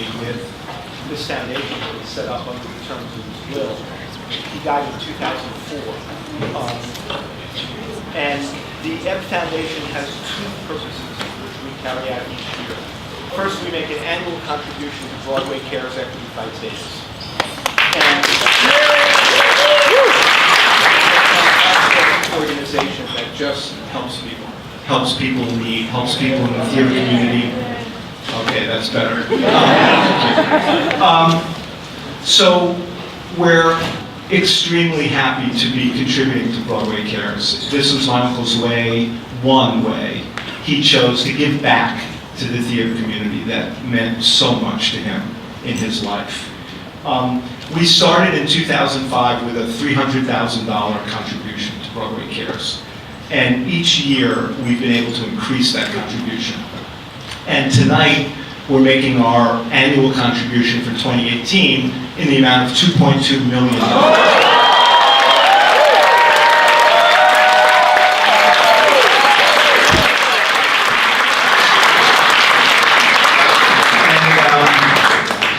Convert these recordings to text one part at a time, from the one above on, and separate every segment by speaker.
Speaker 1: me with this foundation that was set up under the terms of his will. He died in 2004. And the Ebb Foundation has two purposes which we carry out each year. First, we make an annual contribution to Broadway Cares Equity Fights AIDS. And organization that just helps people in need, helps people in the theater community. Okay, that's better. So we're extremely happy to be contributing to Broadway Cares. This was my uncle's way, one way. He chose to give back to the theater community that meant so much to him in his life. We started in 2005 with a $300,000 contribution to Broadway Cares. And each year, we've been able to increase that contribution. And tonight, we're making our annual contribution for 2018 in the amount of $2.2 million.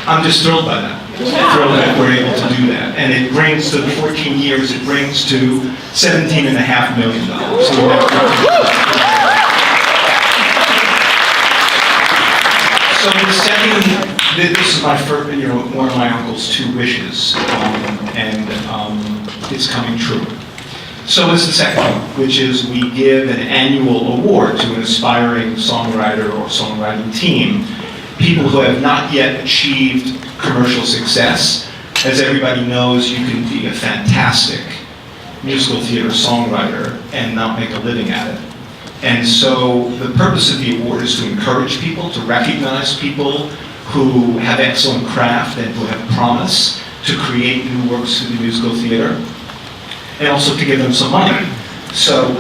Speaker 1: I'm just thrilled by that. Thrilled that we're able to do that. And it brings to the 14 years, it brings to $17.5 million. So the second, this is my first, one of my uncle's two wishes, and it's coming true. So is the second one, which is we give an annual award to an aspiring songwriter or songwriting team, people who have not yet achieved commercial success. As everybody knows, you can be a fantastic musical theater songwriter and not make a living at it. And so the purpose of the award is to encourage people, to recognize people who have excellent craft and who have promise to create new works for the musical theater, and also to give them some money. So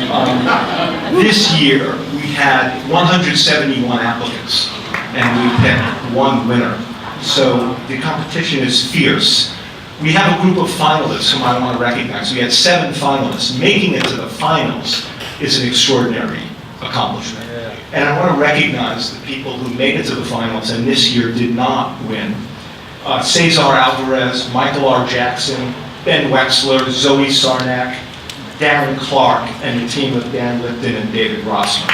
Speaker 1: this year we had 171 applicants, and we picked one winner. So the competition is fierce. We have a group of finalists whom I want to recognize. We had 7 finalists. Making it to the finals is an extraordinary accomplishment. And I want to recognize the people who made it to the finals and this year did not win. Cesar Alvarez, Michael R. Jackson, Ben Wexler, Zoe Sarnak, Darren Clark, and the team of Dan Lipton and David Rossman.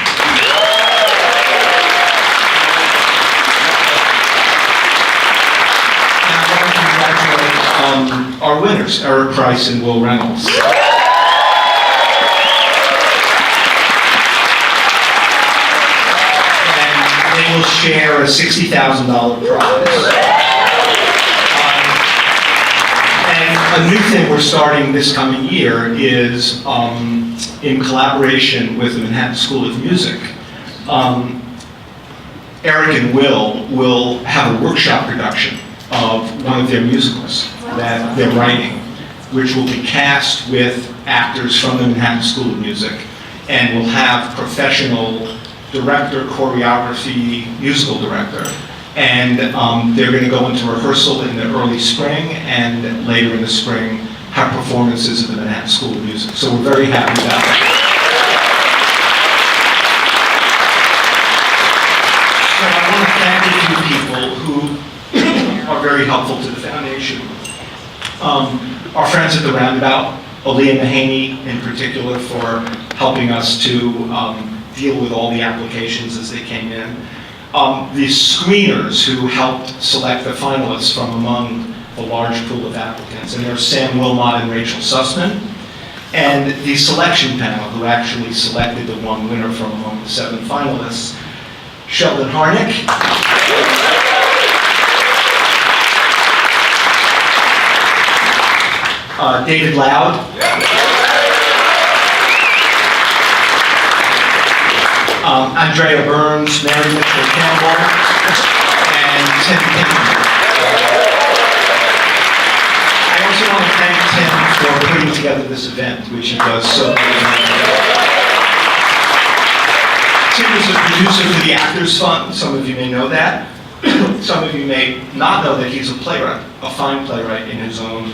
Speaker 1: Our winners, Eric Price and Will Reynolds. And they will share a $60,000 prize. And a new thing we're starting this coming year is in collaboration with the Manhattan School of Music. Eric and will have a workshop production of one of their musicals that they're writing, which will be cast with actors from the Manhattan School of Music, and will have professional director, choreography, musical director, and they're going to go into rehearsal in the early spring, and later in the spring have performances at the Manhattan School of Music. So we're very happy about that. So I want to thank a few people who are very helpful to the foundation. Our friends at the Roundabout, Aaliyah Mahaney in particular, for helping us to deal with all the applications as they came in. The screeners who helped select the finalists from among the large pool of applicants, and there's Sam Wilmot and Rachel Sussman. And the selection panel who actually selected the one winner from among the 7 finalists, Sheldon Harnick, David Loud, Andrea Burns, Mary Mitchell Campbell, and Tim Pinkman. I also want to thank Tim for putting together this event, which he does so well. Tim is a producer for the Actors Fund. Some of you may know that. Some of you may not know that he's a playwright, a fine playwright in his own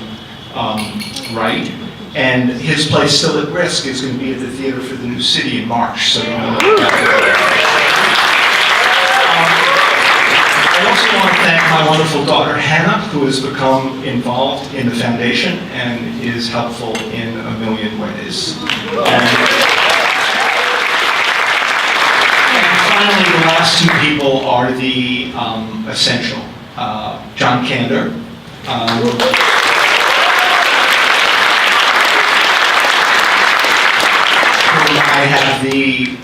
Speaker 1: right. And his play, Still at Risk, is going to be at the Theater for the New City in March. So I also want to thank my wonderful daughter Hannah, who has become involved in the foundation and is helpful in a million ways. And finally, the last two people are the essential. John Kander. Whom I have the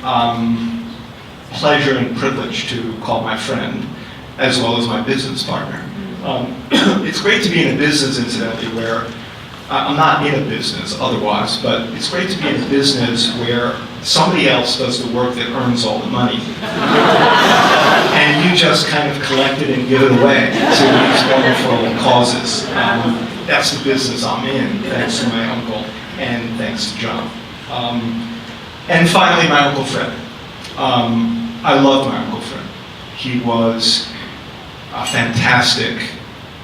Speaker 1: pleasure and privilege to call my friend, as well as my business partner. It's great to be in a business, incidentally, where I'm not in a business otherwise, but it's great to be in a business where somebody else does the work that earns all the money. And you just kind of collect it and give it away to these wonderful causes. That's the business I'm in, thanks to my uncle and thanks to John. And finally, my Uncle Fred. I love my Uncle Fred. He was a fantastic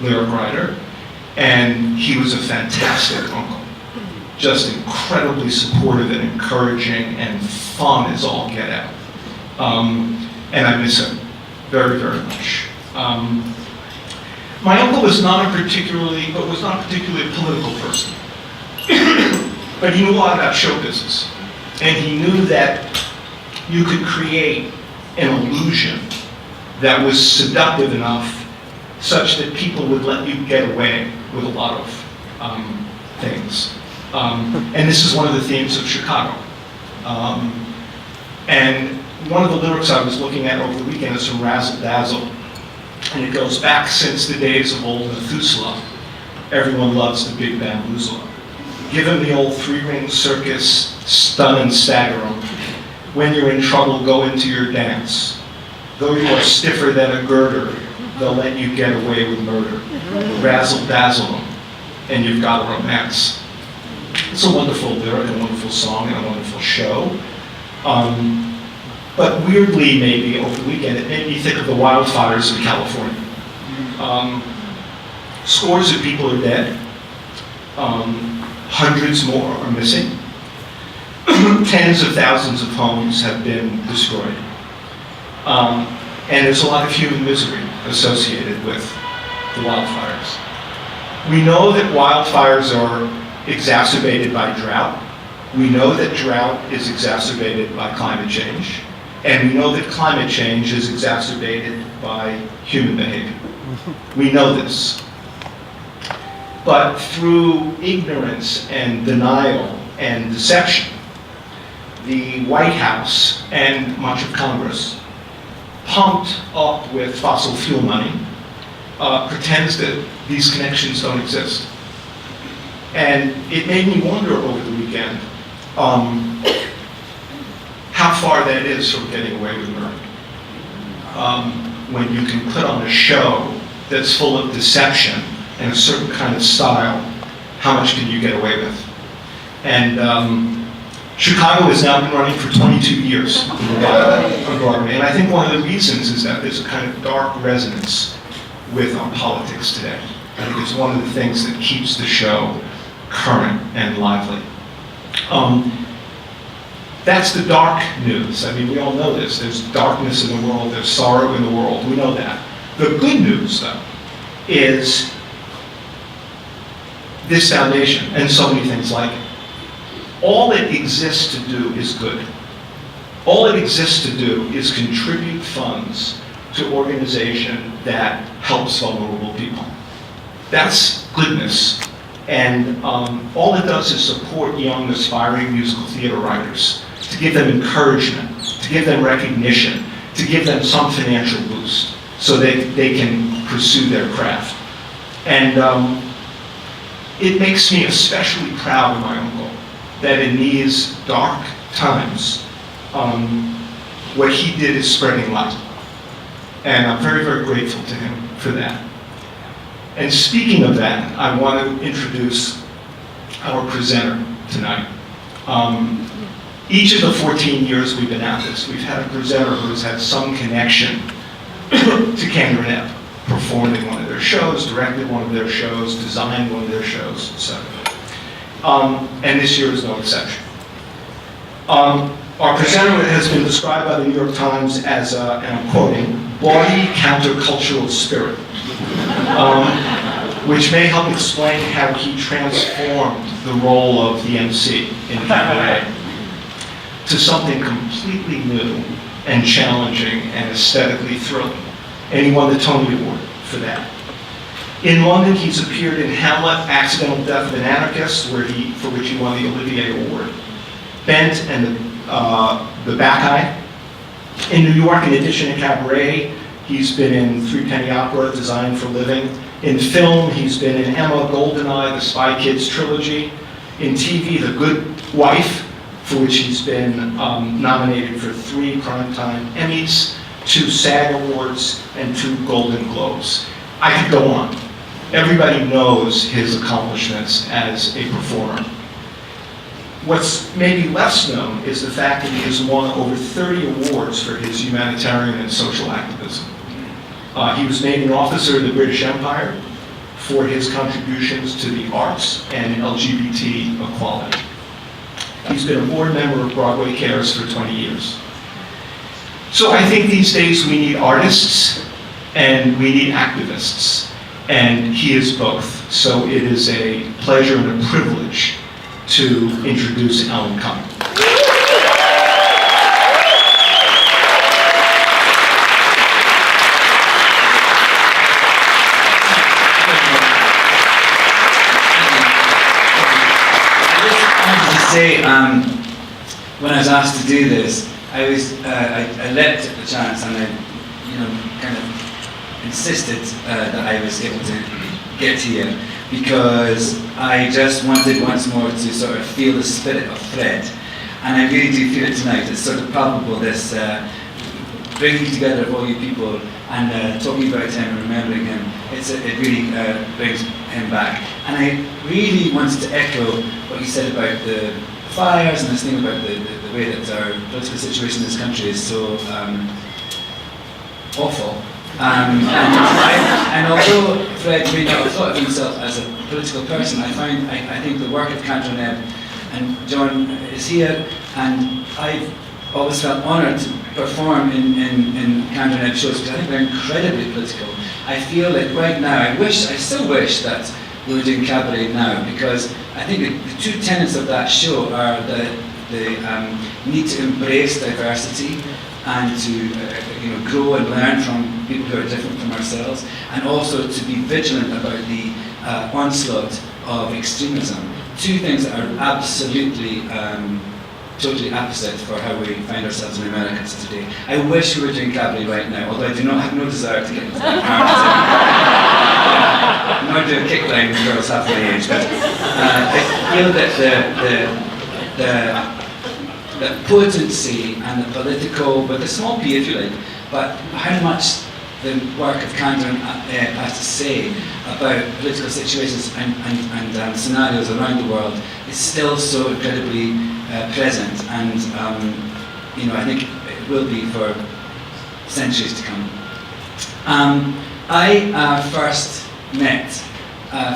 Speaker 1: lyric writer, and he was a fantastic uncle. Just incredibly supportive and encouraging and fun as all get out. And I miss him very, very much. My uncle was not a particularly political person. But he knew a lot about show business. And he knew that you could create an illusion that was seductive enough such that people would let you get away with a lot of things. And this is one of the themes of Chicago. And one of the lyrics I was looking at over the weekend is from Razzle Dazzle. And it goes back since the days of old Methuselah. Everyone loves the big bamboozler. Give him the old three-ring circus, stun and stagger him. When you're in trouble, go into your dance. Though you are stiffer than a girder, they'll let you get away with murder. Razzle dazzle them, and you've got a romance. It's a wonderful lyric, a wonderful song, and a wonderful show. But weirdly, maybe over the weekend, it made me think of the wildfires in California. Scores of people are dead. Hundreds more are missing. Tens of thousands of homes have been destroyed. And there's a lot of human misery associated with the wildfires. We know that wildfires are exacerbated by drought. We know that drought is exacerbated by climate change. And we know that climate change is exacerbated by human behavior. We know this. But through ignorance and denial and deception, the White House and much of Congress, pumped up with fossil fuel money, pretends that these connections don't exist. And it made me wonder over the weekend how far that is from getting away with murder. When you can put on a show that's full of deception and a certain kind of style, how much can you get away with? And Chicago has now been running for 22 years on Broadway, and I think one of the reasons is that there's a kind of dark resonance with our politics today. I think it's one of the things that keeps the show current and lively. That's the dark news. I mean, we all know this. There's darkness in the world, there's sorrow in the world, we know that. The good news, though, is this foundation and so many things like it. All it exists to do is good. All it exists to do is contribute funds to organization that helps vulnerable people. That's goodness. And all it does is support young, aspiring musical theater writers, to give them encouragement, to give them recognition, to give them some financial boost so that they can pursue their craft. And it makes me especially proud of my uncle that in these dark times, what he did is spreading light. And I'm very, very grateful to him for that. And speaking of that, I want to introduce our presenter tonight. Each of the 14 years we've been at this, we've had a presenter who's had some connection to Kander and Ebb, performed in one of their shows, directed one of their shows, designed one of their shows, etc. And this year is no exception. Our presenter has been described by the New York Times as, and I'm quoting, bawdy countercultural spirit. which may help explain how he transformed the role of the MC in cabaret to something completely new and challenging and aesthetically thrilling. And he won the Tony Award for that. In London, he's appeared in Hamlet, Accidental Death of an Anarchist, for which he won the Olivier Award, Bent and the Bacchae. In New York, in addition to cabaret, he's been in Three Penny Opera, Designed for Living. In film, he's been in Emma, Goldeneye, the Spy Kids trilogy. In TV, The Good Wife, for which he's been nominated for 3 Primetime Emmys, 2 SAG Awards, and 2 Golden Globes. I could go on. Everybody knows his accomplishments as a performer. What's maybe less known is the fact that he has won over 30 awards for his humanitarian and social activism. He was made an officer of the British Empire for his contributions to the arts and LGBT equality. He's been a board member of Broadway Cares for 20 years. So I think these days we need artists and we need activists, and he is both. So it is a pleasure and a privilege to introduce Alan Cumming.
Speaker 2: Say, when I was asked to do this, I leapt at the chance, and I, kind of insisted that I was able to get here, because I just wanted once more to sort of feel the spirit of Fred, and I really do feel it tonight. It's sort of palpable, this bringing together of all you people and talking about him and remembering him. It really brings him back. And I really wanted to echo what you said about the fires and this thing about the way that our political situation in this country is so awful. And although Fred may not have thought of himself as a political person, I think the work of Candra Nebb, and John is here, and I've always felt honoured to perform in Candra Nebb shows, because I think they're incredibly political. I feel that right now, I still wish that we were doing cabaret now, because I think the 2 tenets of that show are the need to embrace diversity and to grow and learn from people who are different from ourselves, and also to be vigilant about the onslaught of extremism. 2 things that are absolutely totally opposite for how we find ourselves in America today. I wish we were doing cabaret right now, although I do not have no desire to get into that part. I'm not doing kickline with girls half my age, but I feel that the potency and the political, but the small p if you like, but how much the work of Candra has to say about political situations and scenarios around the world is still so incredibly present, and I think it will be for centuries to come. I first met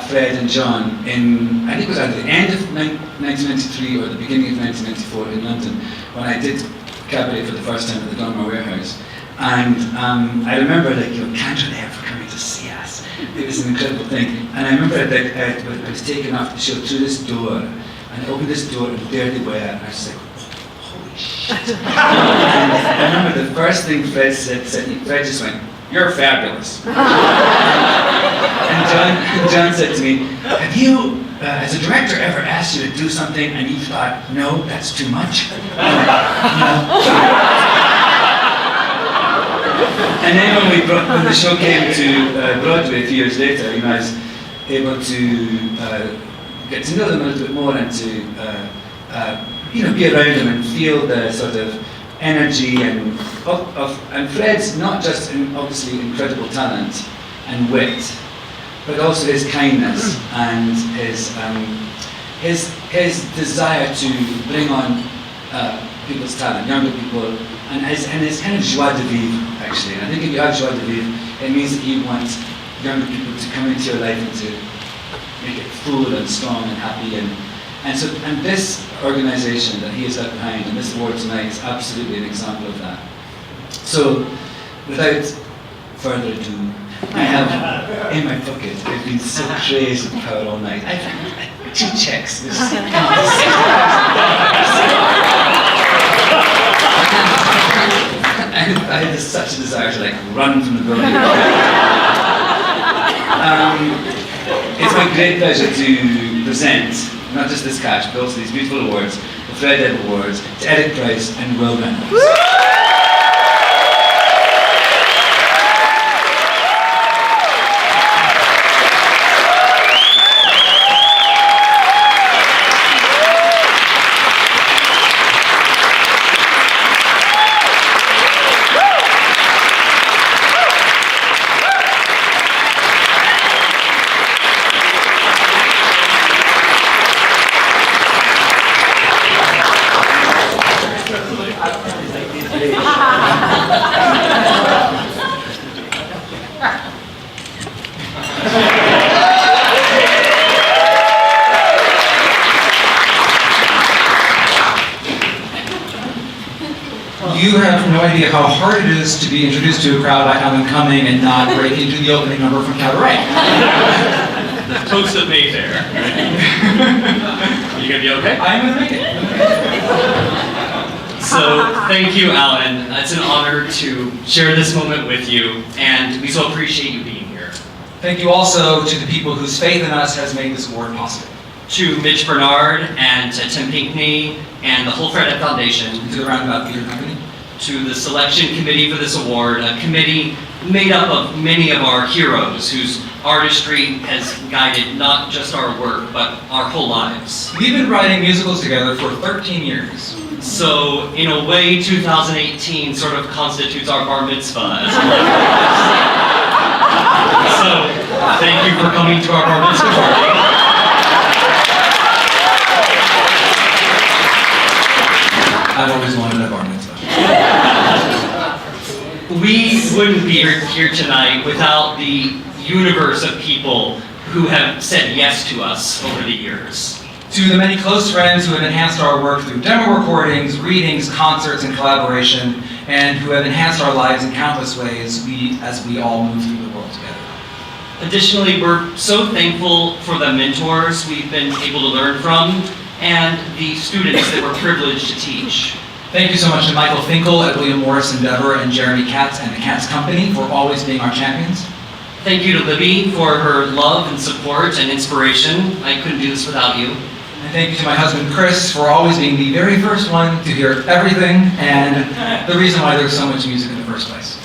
Speaker 2: Fred and John in, I think it was either the end of 1993 or the beginning of 1994 in London, when I did cabaret for the first time at the Donmar Warehouse. And I remember, Candra Nebb were coming to see us. It was an incredible thing. And I remember that I was taken off the show through this door, and I opened this door, and there they were, and I was like, holy shit. And I remember the first thing Fred said, Fred just went, "You're fabulous." And John said to me, "Have you, has a director ever asked you to do something and you thought, no, that's too much?" And then when the show came to Broadway a few years later, I was able to get to know them a little bit more, and to be around them and feel the sort of energy and Fred's not just obviously incredible talent and wit, but also his kindness and his desire to bring on people's talent, younger people, and his kind of joie de vivre, actually. And I think if you have joie de vivre, it means that you want younger people to come into your life and to make it full and strong and happy. And this organisation that he has left behind, and this award tonight, is absolutely an example of that. So, without further ado, I have in my pocket. I've been so crazy proud all night. I've had 2 checks. I had such a desire to like run from the building. It's my great pleasure to present not just this cash, but also these beautiful awards, the Fred Ebb Awards, to Eric Price and Will Reynolds.
Speaker 3: You have no idea how hard it is to be introduced to a crowd like I'm coming and not break into the opening number from Cabaret.
Speaker 4: Toast of Mayfair. You gonna be okay?
Speaker 3: I'm gonna make it.
Speaker 4: So, thank you, Alan. It's an honor to share this moment with you, and we so appreciate you being here.
Speaker 3: Thank you also to the people whose faith in us has made this award possible.
Speaker 4: To Mitch Bernard and to Tim Pinkney and the whole Fred Ebb Foundation.
Speaker 3: To the Roundabout Theater Company.
Speaker 4: To the selection committee for this award, a committee made up of many of our heroes whose artistry has guided not just our work, but our whole lives.
Speaker 3: We've been writing musicals together for 13 years.
Speaker 4: So, in a way, 2018 sort of constitutes our bar mitzvah. So, thank you for coming to our bar mitzvah party.
Speaker 3: I've always wanted a bar mitzvah.
Speaker 4: We wouldn't be here tonight without the universe of people who have said yes to us over the years.
Speaker 3: To the many close friends who have enhanced our work through demo recordings, readings, concerts, and collaboration, and who have enhanced our lives in countless ways as we all move through the world together.
Speaker 4: Additionally, we're so thankful for the mentors we've been able to learn from and the students that we're privileged to teach.
Speaker 3: Thank you so much to Michael Finkel at William Morris Endeavor and Jeremy Katz and the Katz Company for always being our champions.
Speaker 4: Thank you to Libby for her love and support and inspiration. I couldn't do this without you.
Speaker 3: And thank you to my husband Chris for always being the very first one to hear everything and the reason why there's so much music in the first place.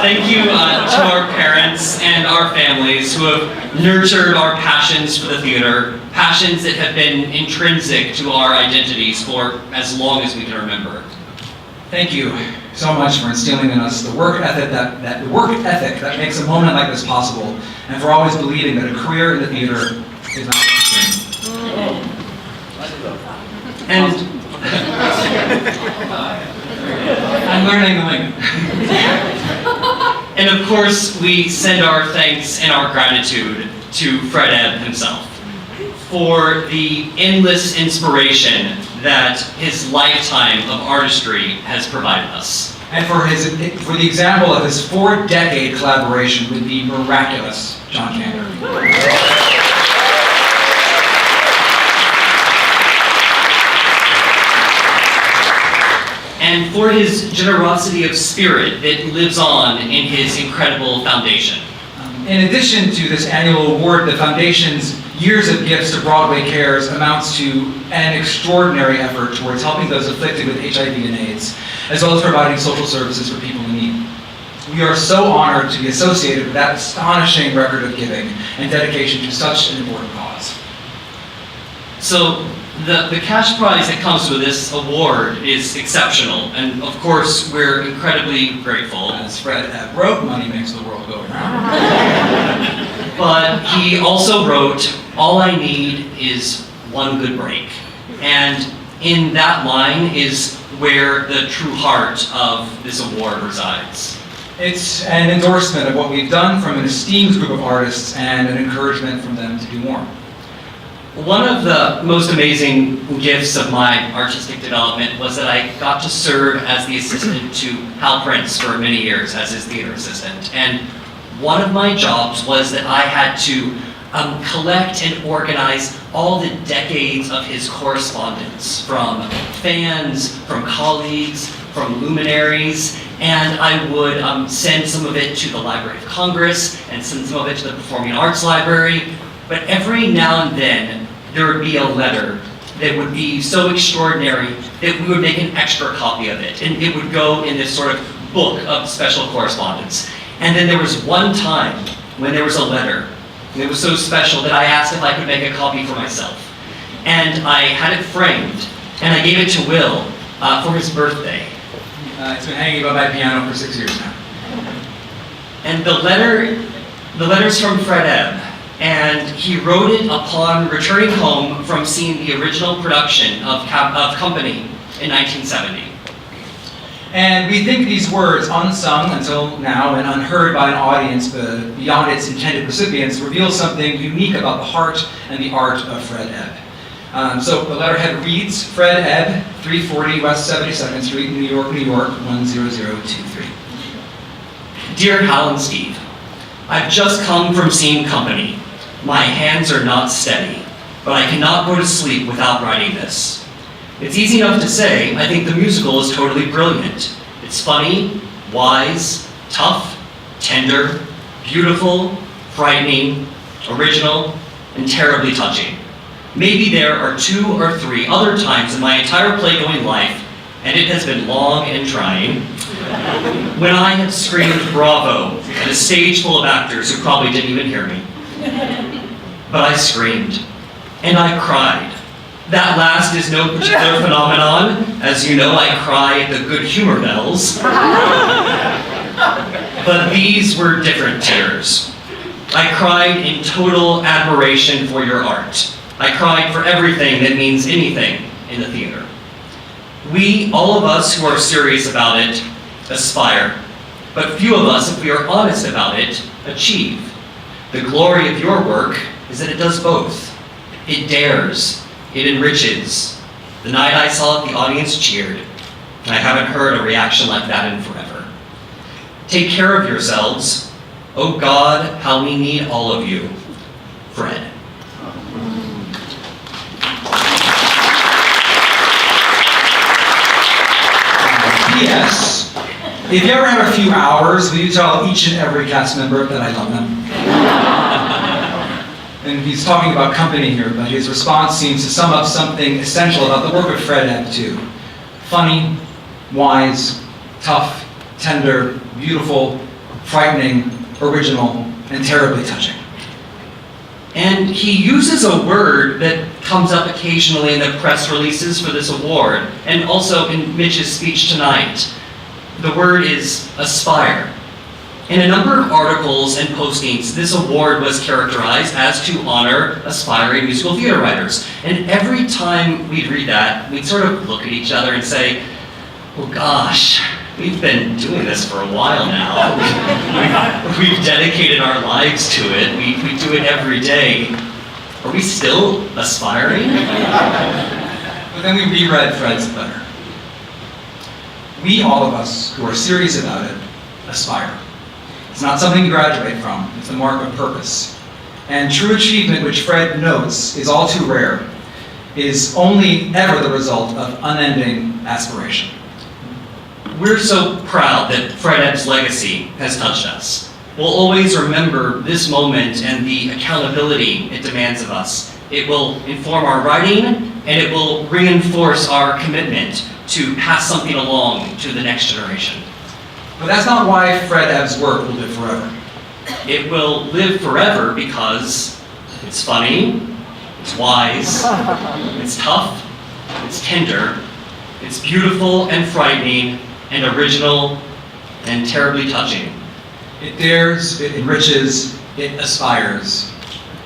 Speaker 4: Thank you to our parents and our families who have nurtured our passions for the theater, passions that have been intrinsic to our identities for as long as we can remember.
Speaker 3: Thank you so much for instilling in us the work ethic that makes a moment like this possible, and for always believing that a career in the theater is not a dream.
Speaker 4: And
Speaker 3: I'm learning the lingo.
Speaker 4: And of course, we send our thanks and our gratitude to Fred Ebb himself for the endless inspiration that his lifetime of artistry has provided us.
Speaker 3: And for the example of his 4-decade collaboration with the miraculous John Kander.
Speaker 4: And for his generosity of spirit that lives on in his incredible foundation.
Speaker 3: In addition to this annual award, the Foundation's years of gifts to Broadway Cares amounts to an extraordinary effort towards helping those afflicted with HIV and AIDS, as well as providing social services for people in need. We are so honored to be associated with that astonishing record of giving and dedication to such an important cause.
Speaker 4: So, the cash prize that comes with this award is exceptional, and of course, we're incredibly grateful.
Speaker 3: As Fred Ebb wrote, money makes the world go round.
Speaker 4: But he also wrote, all I need is one good break. And in that line is where the true heart of this award resides.
Speaker 3: It's an endorsement of what we've done from an esteemed group of artists and an encouragement from them to do more.
Speaker 4: One of the most amazing gifts of my artistic development was that I got to serve as the assistant to Hal Prince for many years as his theater assistant. And one of my jobs was that I had to collect and organize all the decades of his correspondence from fans, from colleagues, from luminaries, and I would send some of it to the Library of Congress and send some of it to the Performing Arts Library. But every now and then, there would be a letter that would be so extraordinary that we would make an extra copy of it, and it would go in this sort of book of special correspondence. And then there was one time when there was a letter, and it was so special that I asked if I could make a copy for myself. And I had it framed, and I gave it to Will for his birthday.
Speaker 3: It's been hanging above my piano for 6 years now.
Speaker 4: And the letter's from Fred Ebb, and he wrote it upon returning home from seeing the original production of Company in 1970.
Speaker 3: And we think these words, unsung until now and unheard by an audience beyond its intended recipients, reveal something unique about the heart and the art of Fred Ebb. So the letterhead reads, Fred Ebb, 340 West 72nd Street, New York, New York, 10023.
Speaker 4: Dear Hal and Steve, I've just come from seeing Company. My hands are not steady, but I cannot go to sleep without writing this. It's easy enough to say, I think the musical is totally brilliant. It's funny, wise, tough, tender, beautiful, frightening, original, and terribly touching. Maybe there are 2 or 3 other times in my entire play-going life, and it has been long and trying, when I have screamed bravo at a stage full of actors who probably didn't even hear me. But I screamed, and I cried. That last is no particular phenomenon. As you know, I cry at the Good Humor Bells. But these were different tears. I cried in total admiration for your art. I cried for everything that means anything in the theater. We, all of us who are serious about it, aspire. But few of us, if we are honest about it, achieve. The glory of your work is that it does both. It dares. It enriches. The night I saw it, the audience cheered. And I haven't heard a reaction like that in forever. Take care of yourselves. Oh God, how we need all of you. Fred.
Speaker 3: P.S. If you ever have a few hours, will you tell each and every cast member that I love them? And he's talking about Company here, but his response seems to sum up something essential about the work of Fred Ebb too. Funny, wise, tough, tender, beautiful, frightening, original, and terribly touching.
Speaker 4: And he uses a word that comes up occasionally in the press releases for this award, and also in Mitch's speech tonight. The word is aspire. In a number of articles and postings, this award was characterized as to honor aspiring musical theater writers. And every time we'd read that, we'd sort of look at each other and say, oh gosh, we've been doing this for a while now. We've dedicated our lives to it. We do it every day. Are we still aspiring?
Speaker 3: But then we reread Fred's letter. We, all of us who are serious about it, aspire. It's not something to graduate from, it's a mark of purpose. And true achievement, which Fred notes is all too rare, is only ever the result of unending aspiration.
Speaker 4: We're so proud that Fred Ebb's legacy has touched us. We'll always remember this moment and the accountability it demands of us. It will inform our writing, and it will reinforce our commitment to pass something along to the next generation.
Speaker 3: But that's not why Fred Ebb's work will live forever.
Speaker 4: It will live forever because it's funny, it's wise, it's tough, it's tender, it's beautiful and frightening, and original and terribly touching.
Speaker 3: It dares, it enriches, it aspires,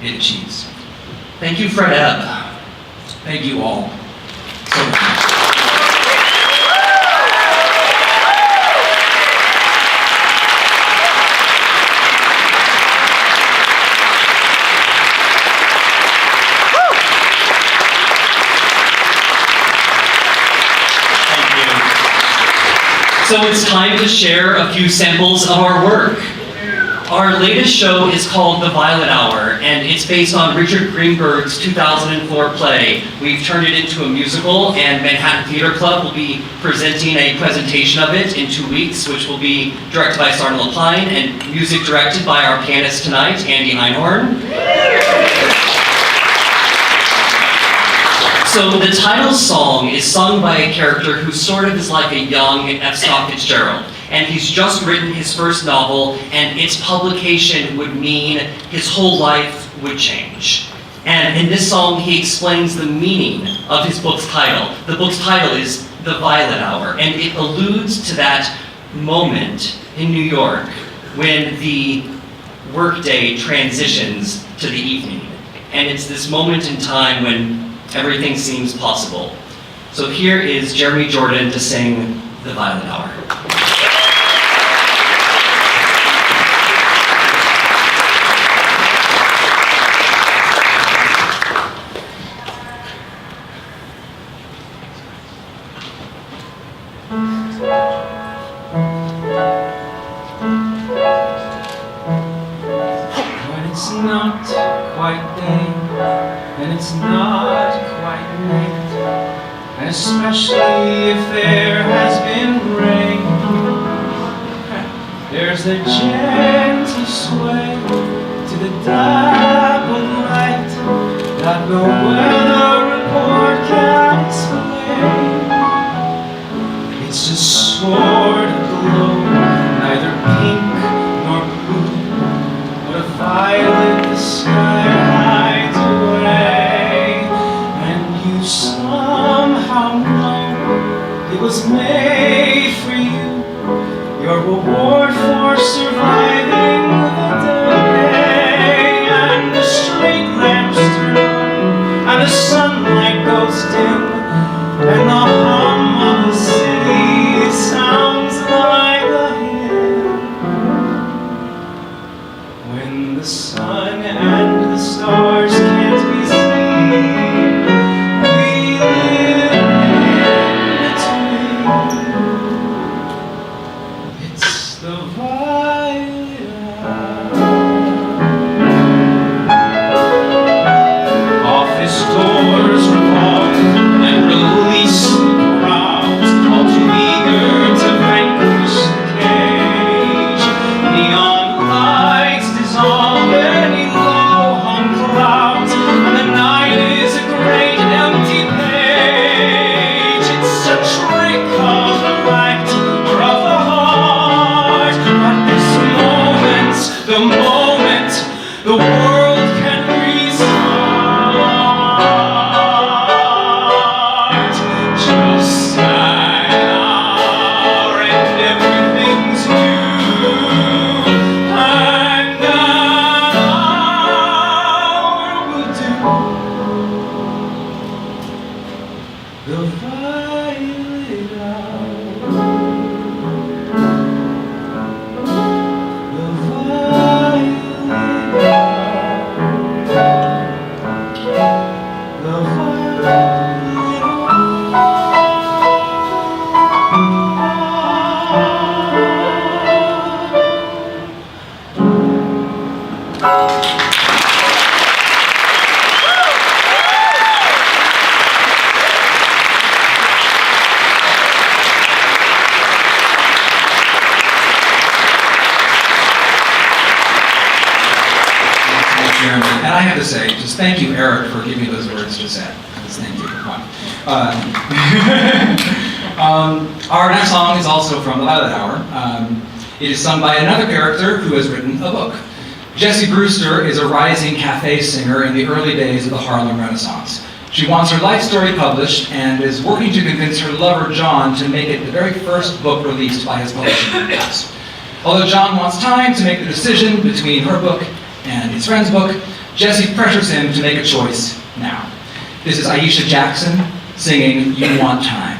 Speaker 3: it achieves.
Speaker 4: Thank you, Fred Ebb.
Speaker 3: Thank you all so much.
Speaker 4: So it's time to share a few samples of our work. Our latest show is called The Violet Hour, and it's based on Richard Greenberg's 2004 play. We've turned it into a musical, and Manhattan Theater Club will be presenting a presentation of it in 2 weeks, which will be directed by Sarna Lapine and music directed by our pianist tonight, Andy Einhorn. So the title song is sung by a character who sort of is like a young F. Scott Fitzgerald. And he's just written his first novel, and its publication would mean his whole life would change. And in this song, he explains the meaning of his book's title. The book's title is The Violet Hour, and it alludes to that moment in New York when the workday transitions to the evening. And it's this moment in time when everything seems possible. So here is Jeremy Jordan to sing The Violet Hour.
Speaker 3: When it's not quite day, and it's not quite night, and especially if there has been rain, there's a gentle sway to the dappled light that no weather report can explain. It's a sort of glow, neither pink nor blue, but a violet the sky hides away, and you somehow know it was made for you, your reward for surviving the day. And the street lamps turn on, and the sunlight goes dim, and the hum of the city sounds like a hymn. When the sun and the stars can't be seen, we live in between. It's the violet hour. Office doors revolve and release the crowds, all too eager to vanquish the cage. Neon lights dissolve any low-hung clouds, and the night is a great empty page. It's a trick of the light or of the heart, but this moment, the moment, the world can restart. Just an hour and everything's new, and an hour will do. The violet hour. The violet hour. The Jeremy, and I have to say, just thank you, Eric, for giving me those words to say. Just thank you. Wow. Our next song is also from The Violet Hour. It is sung by another character who has written a book. Jessie Brewster is a rising cafe singer in the early days of the Harlem Renaissance. She wants her life story published and is working to convince her lover, John, to make it the very first book released by his publishing house. Although John wants time to make the decision between her book and his friend's book, Jessie pressures him to make a choice now. This is Aisha Jackson singing You Want Time.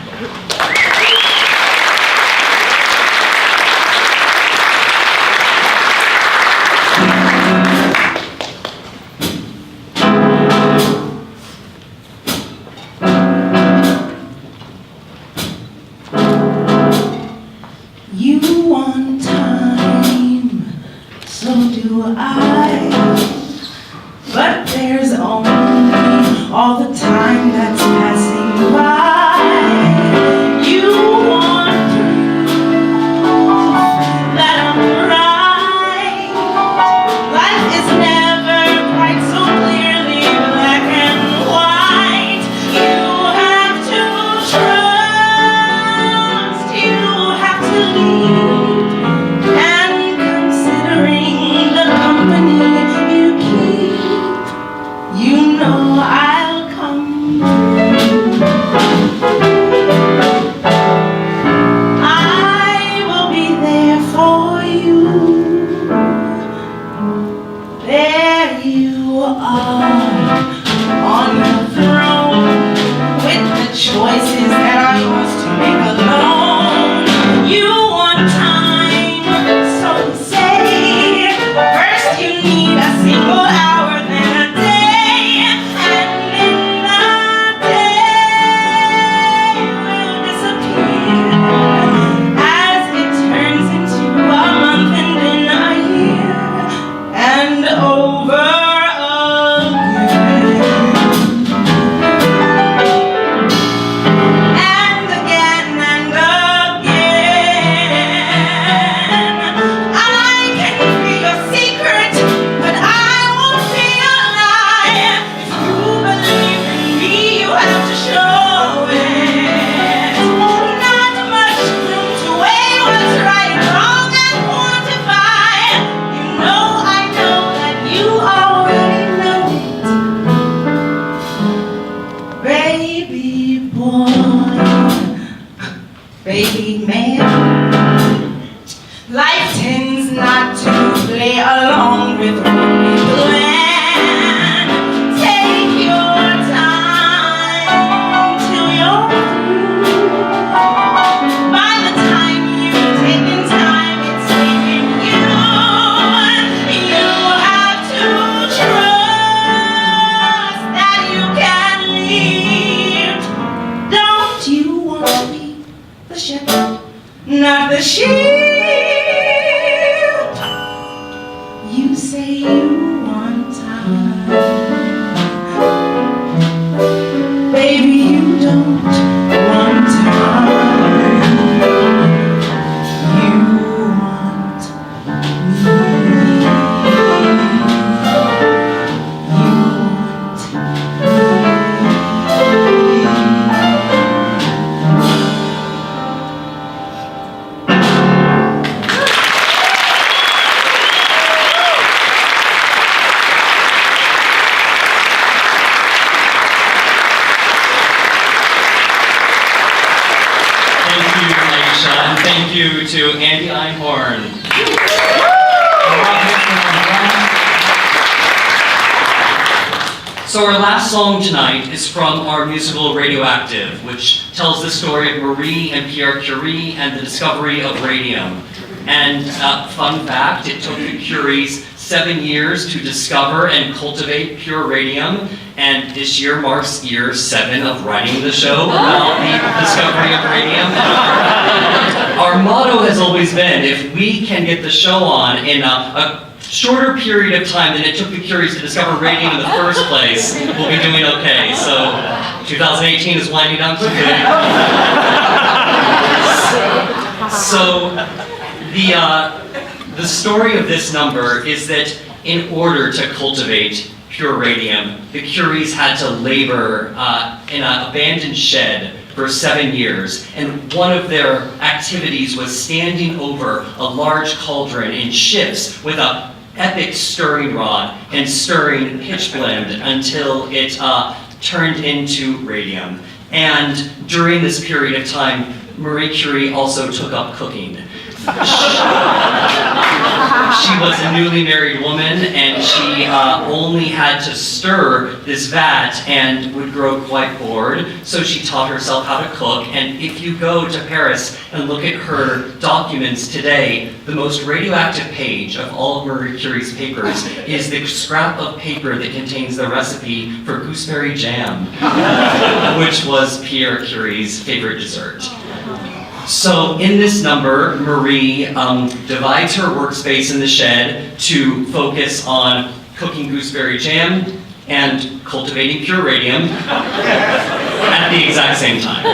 Speaker 5: blue eyes, but there's only all the time that's passing by. You want proof that I'm right. Life is never quite so clearly black and white. You have to trust, you have to lead, and considering the company you keep, you know I'll come through. I will be there for you. There you are on your throne, with the choices that are yours to make alone. You want time, so you say. First you need a single hour, then a day, and then the day will disappear as it turns into a month and then a year and over again. And again and again. I can be your secret, but I won't be a lie. If you believe in me, you have to show it. Not much room to weigh what's right, wrong, and quantify. You know I know that you already know it. Baby boy, baby man, life tends not to play along with what we plan. Take your time till you're through. By the time you've taken time, it's taken you. You have to trust that you can leave. Don't you want to be the shepherd, not the sheep? You say you want time. Baby, you don't want time. You want me. You
Speaker 4: Thank you, Aisha, and thank you to Andy Einhorn. So our last song tonight is from our musical Radioactive, which tells the story of Marie and Pierre Curie and the discovery of radium. And fun fact, it took the Curies 7 years to discover and cultivate pure radium, and this year marks year 7 of writing the show about the discovery of radium. Our motto has always been, if we can get the show on in a shorter period of time than it took the Curies to discover radium in the first place, we'll be doing okay. So 2018 is winding down quickly. So the story of this number is that in order to cultivate pure radium, the Curies had to labor in an abandoned shed for 7 years, and one of their activities was standing over a large cauldron in shifts with a epic stirring rod and stirring pitch blend until it turned into radium. And during this period of time, Marie Curie also took up cooking. She was a newly married woman, and she only had to stir this vat and would grow quite bored, so she taught herself how to cook. And if you go to Paris and look at her documents today, the most radioactive page of all of Marie Curie's papers is the scrap of paper that contains the recipe for gooseberry jam, which was Pierre Curie's favorite dessert. So in this number, Marie divides her workspace in the shed to focus on cooking gooseberry jam and cultivating pure radium at the exact same time.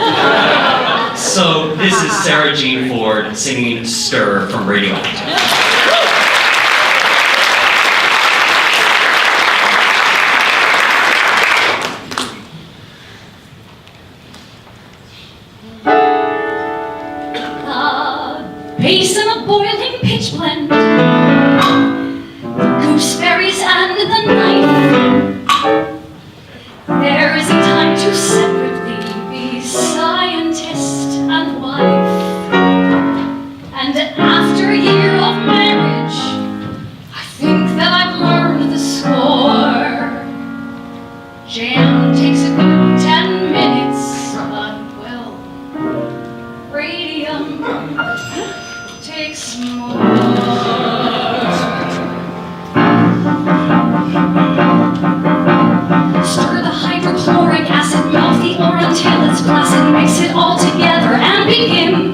Speaker 4: So this is Sarah Jean Ford singing Stir from Radioactive.
Speaker 6: Base in a boiling pitch blend, the gooseberries and the knife. There is a time to separately be scientist and wife. And after a year of marriage, I think that I've learned the score. Jam takes a good 10 minutes, but well, radium takes more. Stir the hydrochloric acid, melt the ore until it's placid, mix it all together and begin.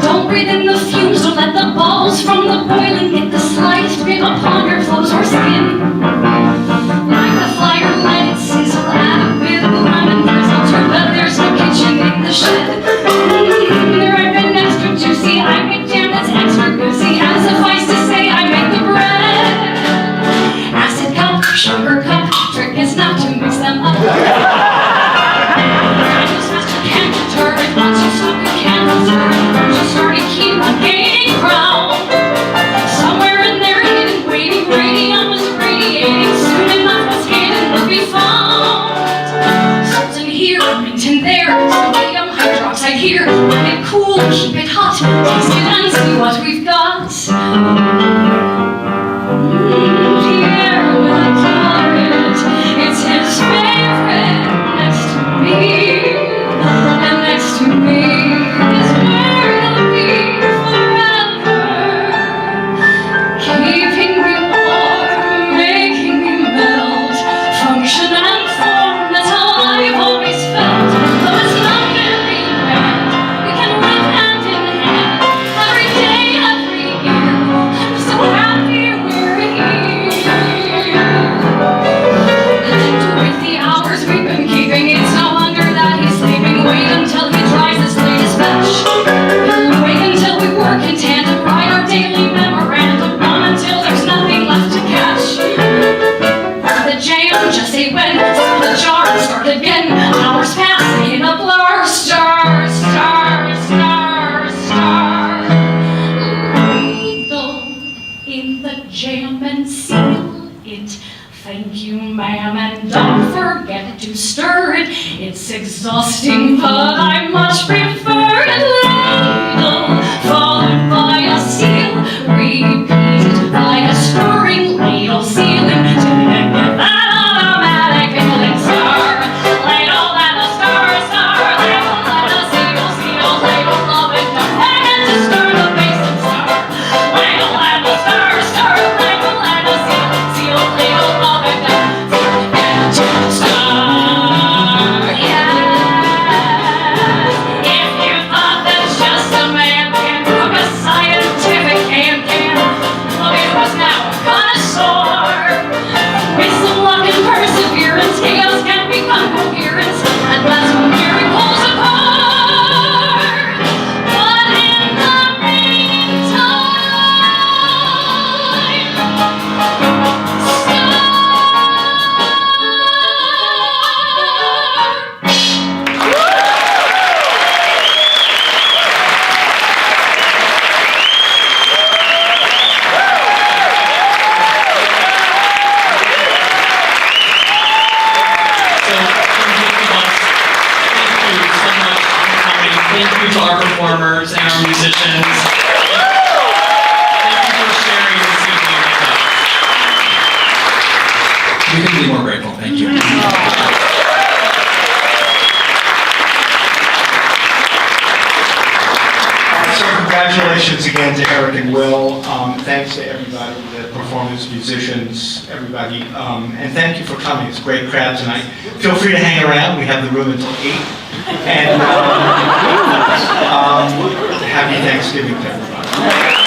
Speaker 6: Don't breathe in the fumes, don't let the bubbles from the boiling get the slightest bit upon your clothes or skin. Like the fire, let it sizzle, add a bit of lemon drizzle too, but there's no kitchen in the shed. There I've been extra juicy, I make jam that's extra goosey, as suffice to say I make the bread. Acid cup, sugar cup, trick is not to mix them up. Candles faster can't deter it, once you stop you can't deter it, burns you start to keep on gaining ground. Somewhere in there hidden, waiting, radium was radiating, soon enough what's hidden will be found. Salt's in here, mint in there, sodium hydroxide here, let it cool, keep it hot, taste it and see what we've got. Pierre will adore it, it's his favorite. Next to me, and next to me is where he'll be forever. Keeping me warm, making me melt, function and form, that's how I've always felt. Though it's not very grand, we can live hand in hand, every day, every year. I'm so happy we're here. And with the hours we've been keeping, it's no wonder that he's sleeping. Wait until he tries this latest batch. Wait until we work in tandem, write our daily memorandum, run until there's nothing left to catch. The jam just ate when, fill the jar and start again. Hours pass, they hit a blur. Star, star, star, star. Ladle in the jam and seal it. Thank you, ma'am, and don't forget to stir it. It's exhausting, but I much prefer it. Ladle followed by a seal, repeated by a stirring ladle sealing till you get that automatic feeling. Star, ladle and a star, star, ladle and a seal, seal, ladle, love it, don't forget to stir the base and star. Ladle and a star, star, ladle and a seal, seal, ladle, love it, don't forget to star. Yeah. If you thought that just a man can cook a scientific can, look at who's now a connoisseur. With some luck and perseverance, chaos can become coherence, and that's when miracles occur. But in the meantime,
Speaker 4: So, from both of us, thank you so much for coming. Thank you to our performers and our musicians. Thank you for sharing this evening with us.
Speaker 3: We couldn't be more grateful, thank you.
Speaker 1: So congratulations again to Eric and Will. Thanks to everybody, the performers, musicians, everybody. And thank you for coming. It's a great crowd tonight. Feel free to hang around. We have the room until 8. And happy Thanksgiving to everybody.